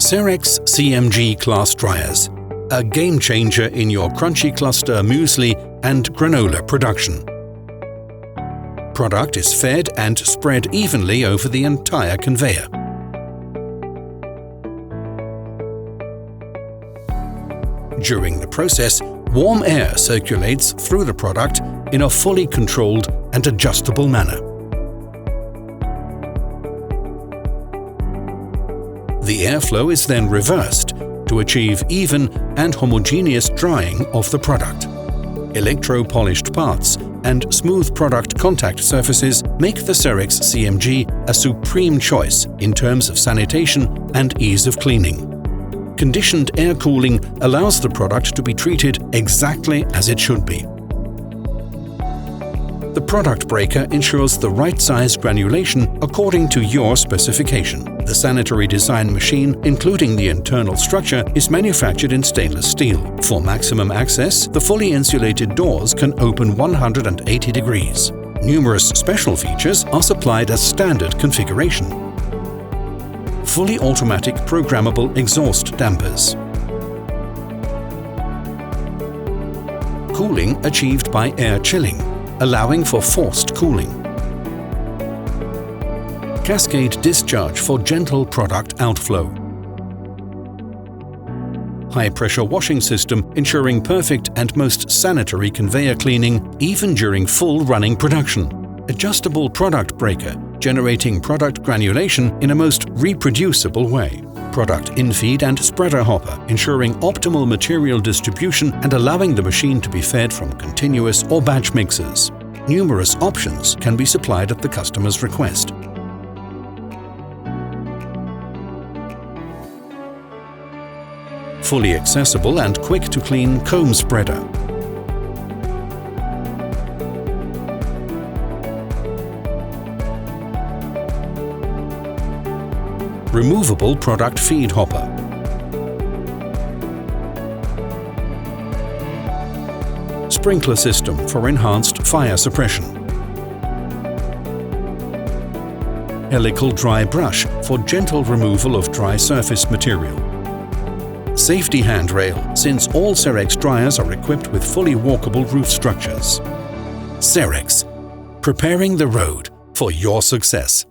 CEREX CMG class dryers, a game changer in your crunchy cluster muesli and granola production. Product is fed and spread evenly over the entire conveyor. During the process, warm air circulates through the product in a fully controlled and adjustable manner. The airflow is then reversed to achieve even and homogeneous drying of the product. Electro-polished parts and smooth product contact surfaces make the CEREX CMG a supreme choice in terms of sanitation and ease of cleaning. Conditioned air cooling allows the product to be treated exactly as it should be. The product breaker ensures the right size granulation according to your specification. The sanitary design machine, including the internal structure, is manufactured in stainless steel. For maximum access, the fully insulated doors can open 180 degrees. Numerous special features are supplied as standard configuration. Fully automatic programmable exhaust dampers. Cooling achieved by air chilling, allowing for forced cooling. Cascade discharge for gentle product outflow. High-pressure washing system ensuring perfect and most sanitary conveyor cleaning even during full running production. Adjustable product breaker, generating product granulation in a most reproducible way. Product infeed and spreader hopper, ensuring optimal material distribution and allowing the machine to be fed from continuous or batch mixers. Numerous options can be supplied at the customer's request. Fully accessible and quick to clean comb spreader. Removable product feed hopper. Sprinkler system for enhanced fire suppression. Helical dry brush for gentle removal of dry surface material. Safety handrail, since all CEREX dryers are equipped with fully walkable roof structures. CEREX, preparing the road for your success.